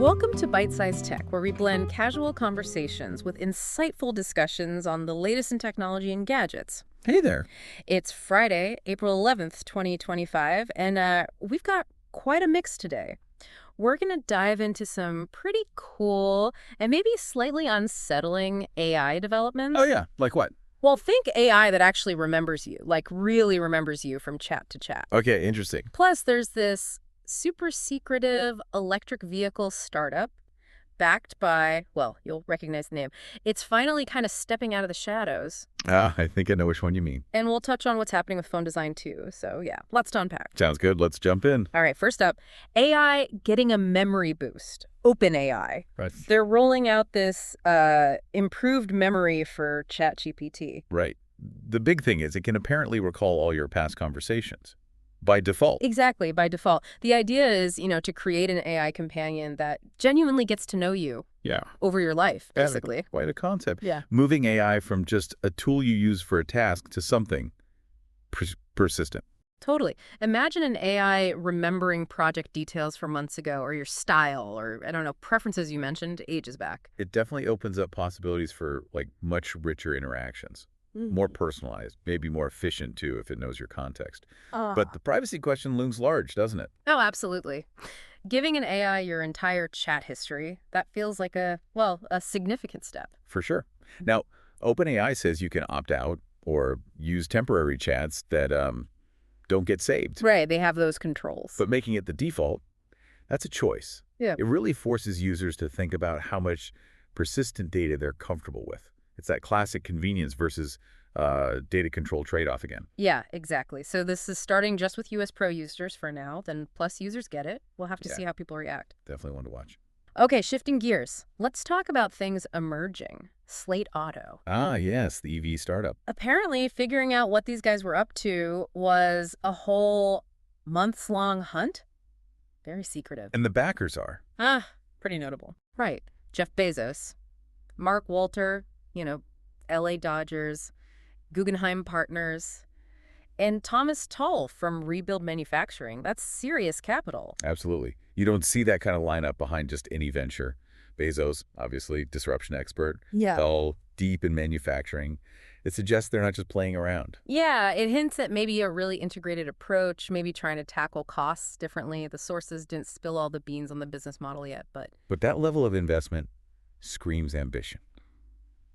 Welcome to Byte-Sized Tech, where we blend casual conversations with insightful discussions on the latest in technology and gadgets. Hey there. It's Friday, April 11th, 2025, and we've got quite a mix today. We're going to dive into some pretty cool and maybe slightly unsettling AI developments. Oh, yeah. Like what? Well, think AI that actually remembers you, like really remembers you from chat to chat. Okay, interesting. Plus, there's this super secretive electric vehicle startup backed by, well, you'll recognize the name. It's finally kind of stepping out of the shadows. I think I know which one you mean. And we'll touch on what's happening with phone design too. So yeah, lots to unpack. Sounds good. Let's jump in. All right, first up, AI getting a memory boost. OpenAI. Right. They're rolling out this improved memory for ChatGPT. Right. The big thing is it can apparently recall all your past conversations by default. Exactly, by default. The idea is, to create an AI companion that genuinely gets to know you over your life, basically. Yeah, quite a concept. Yeah. Moving AI from just a tool you use for a task to something persistent. Totally. Imagine an AI remembering project details from months ago, or your style, or, I don't know, preferences you mentioned ages back. It definitely opens up possibilities for, much richer interactions. More personalized, maybe more efficient, too, if it knows your context. But the privacy question looms large, doesn't it? Oh, absolutely. Giving an AI your entire chat history, that feels like a significant step. For sure. Now, OpenAI says you can opt out or use temporary chats that don't get saved. Right, they have those controls. But making it the default, that's a choice. Yeah. It really forces users to think about how much persistent data they're comfortable with. It's that classic convenience versus data control trade-off again. Yeah, exactly. So this is starting just with US Pro users for now, then Plus users get it. We'll have to see how people react. Definitely one to watch. Okay, shifting gears. Let's talk about things emerging. Slate Auto. Ah, yes, the EV startup. Apparently, figuring out what these guys were up to was a whole months-long hunt. Very secretive. And the backers are? Pretty notable. Right. Jeff Bezos, Mark Walter, LA Dodgers, Guggenheim Partners, and Thomas Tull from Rebuild Manufacturing. That's serious capital. Absolutely. You don't see that kind of lineup behind just any venture. Bezos, obviously, disruption expert. Yeah. Tull, deep in manufacturing. It suggests they're not just playing around. Yeah, it hints at maybe a really integrated approach, maybe trying to tackle costs differently. The sources didn't spill all the beans on the business model yet, but that level of investment screams ambition.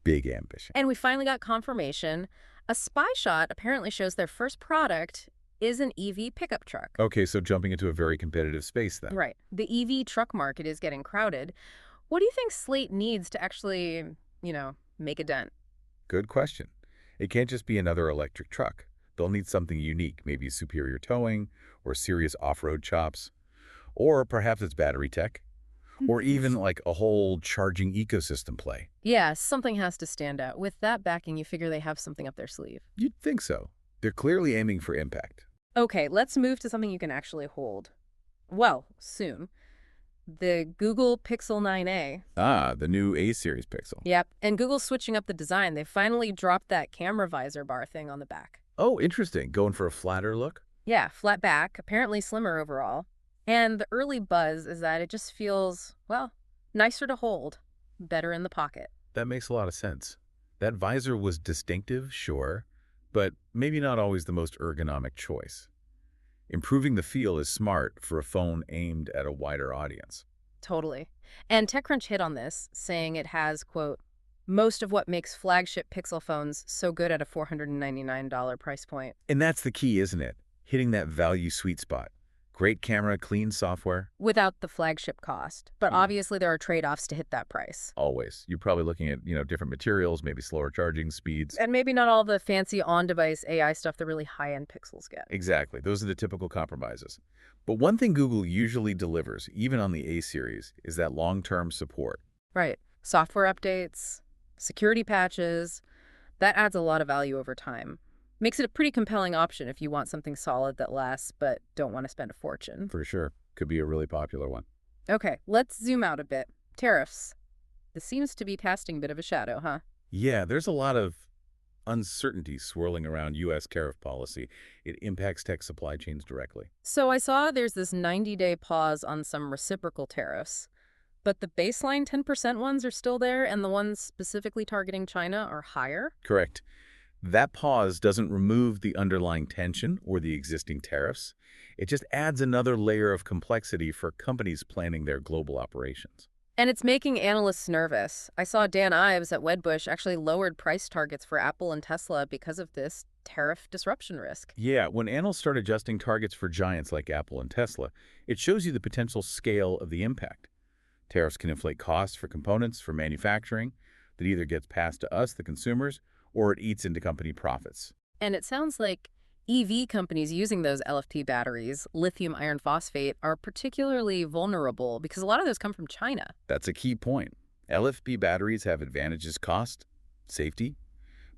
Big ambition. And we finally got confirmation. A spy shot apparently shows their first product is an EV pickup truck. Okay, so jumping into a very competitive space then. Right. The EV truck market is getting crowded. What do you think Slate needs to actually, make a dent? Good question. It can't just be another electric truck. They'll need something unique, maybe superior towing or serious off-road chops. Or perhaps it's battery tech. Or even like a whole charging ecosystem play. Yeah, something has to stand out. With that backing, you figure they have something up their sleeve. You'd think so. They're clearly aiming for impact. Okay, let's move to something you can actually hold. Well, soon. The Google Pixel 9a. Ah, the new A-series Pixel. Yep, and Google's switching up the design. They finally dropped that camera visor bar thing on the back. Oh, interesting. Going for a flatter look? Yeah, flat back, apparently slimmer overall. And the early buzz is that it just feels, nicer to hold, better in the pocket. That makes a lot of sense. That visor was distinctive, sure, but maybe not always the most ergonomic choice. Improving the feel is smart for a phone aimed at a wider audience. Totally. And TechCrunch hit on this, saying it has, quote, most of what makes flagship Pixel phones so good at a $499 price point. And that's the key, isn't it? Hitting that value sweet spot. Great camera, clean software. Without the flagship cost. But obviously there are trade-offs to hit that price. Always. You're probably looking at, different materials, maybe slower charging speeds. And maybe not all the fancy on-device AI stuff the really high-end Pixels get. Exactly. Those are the typical compromises. But one thing Google usually delivers, even on the A-series, is that long-term support. Right. Software updates, security patches. That adds a lot of value over time. Makes it a pretty compelling option if you want something solid that lasts but don't want to spend a fortune. For sure. Could be a really popular one. Okay, let's zoom out a bit. Tariffs. This seems to be casting a bit of a shadow, huh? Yeah, there's a lot of uncertainty swirling around U.S. tariff policy. It impacts tech supply chains directly. So I saw there's this 90-day pause on some reciprocal tariffs. But the baseline 10% ones are still there, and the ones specifically targeting China are higher? Correct. That pause doesn't remove the underlying tension or the existing tariffs. It just adds another layer of complexity for companies planning their global operations. And it's making analysts nervous. I saw Dan Ives at Wedbush actually lowered price targets for Apple and Tesla because of this tariff disruption risk. Yeah, when analysts start adjusting targets for giants like Apple and Tesla, it shows you the potential scale of the impact. Tariffs can inflate costs for components, for manufacturing, that either gets passed to us, the consumers, or it eats into company profits. And it sounds like EV companies using those LFP batteries, lithium iron phosphate, are particularly vulnerable because a lot of those come from China. That's a key point. LFP batteries have advantages cost, safety,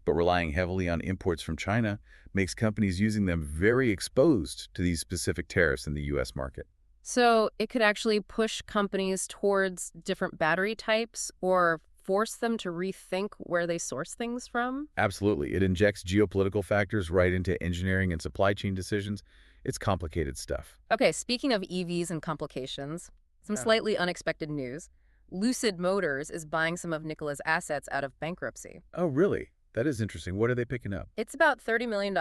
but relying heavily on imports from China makes companies using them very exposed to these specific tariffs in the U.S. market. So it could actually push companies towards different battery types or force them to rethink where they source things from? Absolutely. It injects geopolitical factors right into engineering and supply chain decisions. It's complicated stuff. Okay, speaking of EVs and complications, some slightly unexpected news. Lucid Motors is buying some of Nikola's assets out of bankruptcy. Oh, really? That is interesting. What are they picking up? It's about $30 million,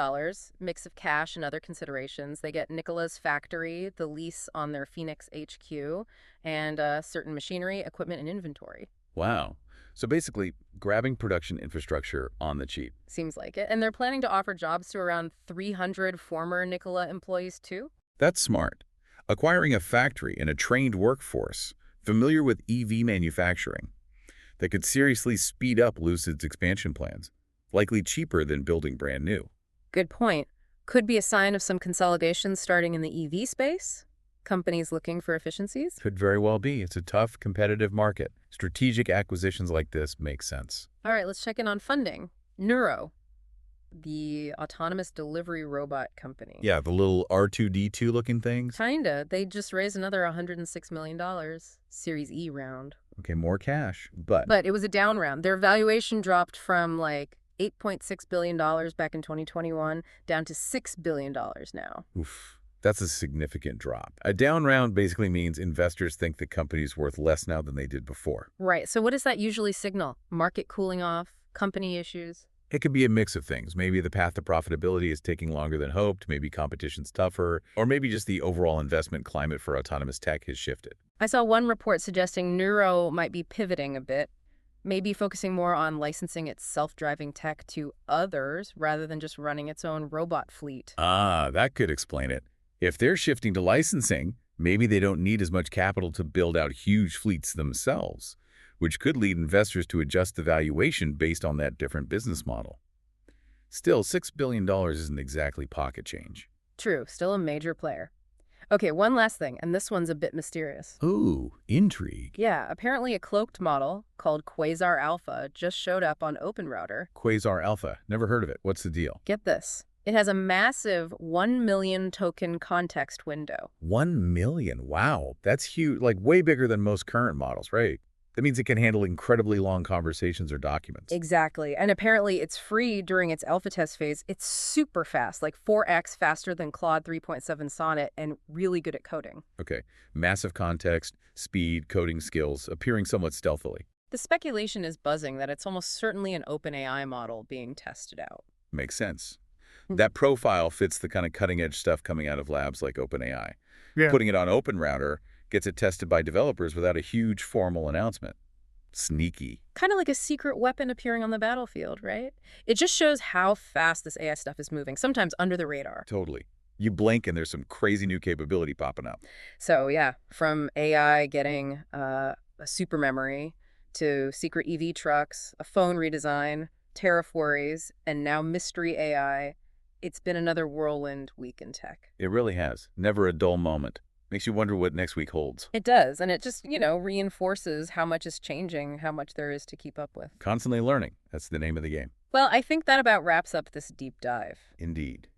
mix of cash and other considerations. They get Nikola's factory, the lease on their Phoenix HQ, and certain machinery, equipment, and inventory. Wow. So basically, grabbing production infrastructure on the cheap. Seems like it. And they're planning to offer jobs to around 300 former Nikola employees, too? That's smart. Acquiring a factory and a trained workforce familiar with EV manufacturing that could seriously speed up Lucid's expansion plans, likely cheaper than building brand new. Good point. Could be a sign of some consolidation starting in the EV space? Companies looking for efficiencies? Could very well be. It's a tough, competitive market. Strategic acquisitions like this make sense. All right, let's check in on funding. Neuro, the autonomous delivery robot company. Yeah, the little R2-D2 looking things. Kinda. They just raised another $106 million, Series E round. Okay, more cash, but But it was a down round. Their valuation dropped from like $8.6 billion back in 2021 down to $6 billion now. oof, that's a significant drop. A down round basically means investors think the company's worth less now than they did before. Right. So what does that usually signal? Market cooling off? Company issues? It could be a mix of things. Maybe the path to profitability is taking longer than hoped, maybe competition's tougher, or maybe just the overall investment climate for autonomous tech has shifted. I saw one report suggesting Neuro might be pivoting a bit, maybe focusing more on licensing its self-driving tech to others rather than just running its own robot fleet. Ah, that could explain it. If they're shifting to licensing, maybe they don't need as much capital to build out huge fleets themselves, which could lead investors to adjust the valuation based on that different business model. Still, $6 billion isn't exactly pocket change. True, still a major player. Okay, one last thing, and this one's a bit mysterious. Ooh, intrigue. Yeah, apparently a cloaked model called Quasar Alpha just showed up on OpenRouter. Quasar Alpha. Never heard of it. What's the deal? Get this. It has a massive 1 million token context window. 1 million. Wow. That's huge. Like way bigger than most current models, right? That means it can handle incredibly long conversations or documents. Exactly. And apparently it's free during its alpha test phase. It's super fast, like 4x faster than Claude 3.7 Sonnet, and really good at coding. Okay. Massive context, speed, coding skills, appearing somewhat stealthily. The speculation is buzzing that it's almost certainly an OpenAI model being tested out. Makes sense. That profile fits the kind of cutting-edge stuff coming out of labs like OpenAI. Yeah. Putting it on OpenRouter gets it tested by developers without a huge formal announcement. Sneaky. Kind of like a secret weapon appearing on the battlefield, right? It just shows how fast this AI stuff is moving, sometimes under the radar. Totally. You blink and there's some crazy new capability popping up. So yeah, from AI getting a super memory to secret EV trucks, a phone redesign, tariff worries, and now mystery AI, it's been another whirlwind week in tech. It really has. Never a dull moment. Makes you wonder what next week holds. It does, and it just, reinforces how much is changing, how much there is to keep up with. Constantly learning. That's the name of the game. Well, I think that about wraps up this deep dive. Indeed.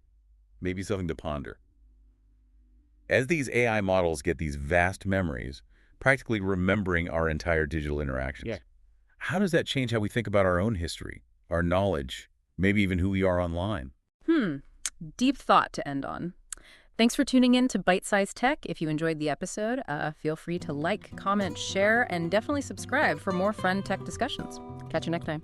Maybe something to ponder. As these AI models get these vast memories, practically remembering our entire digital interactions, how does that change how we think about our own history, our knowledge, maybe even who we are online? Deep thought to end on. Thanks for tuning in to Byte-Sized Tech. If you enjoyed the episode, feel free to like, comment, share, and definitely subscribe for more fun tech discussions. Catch you next time.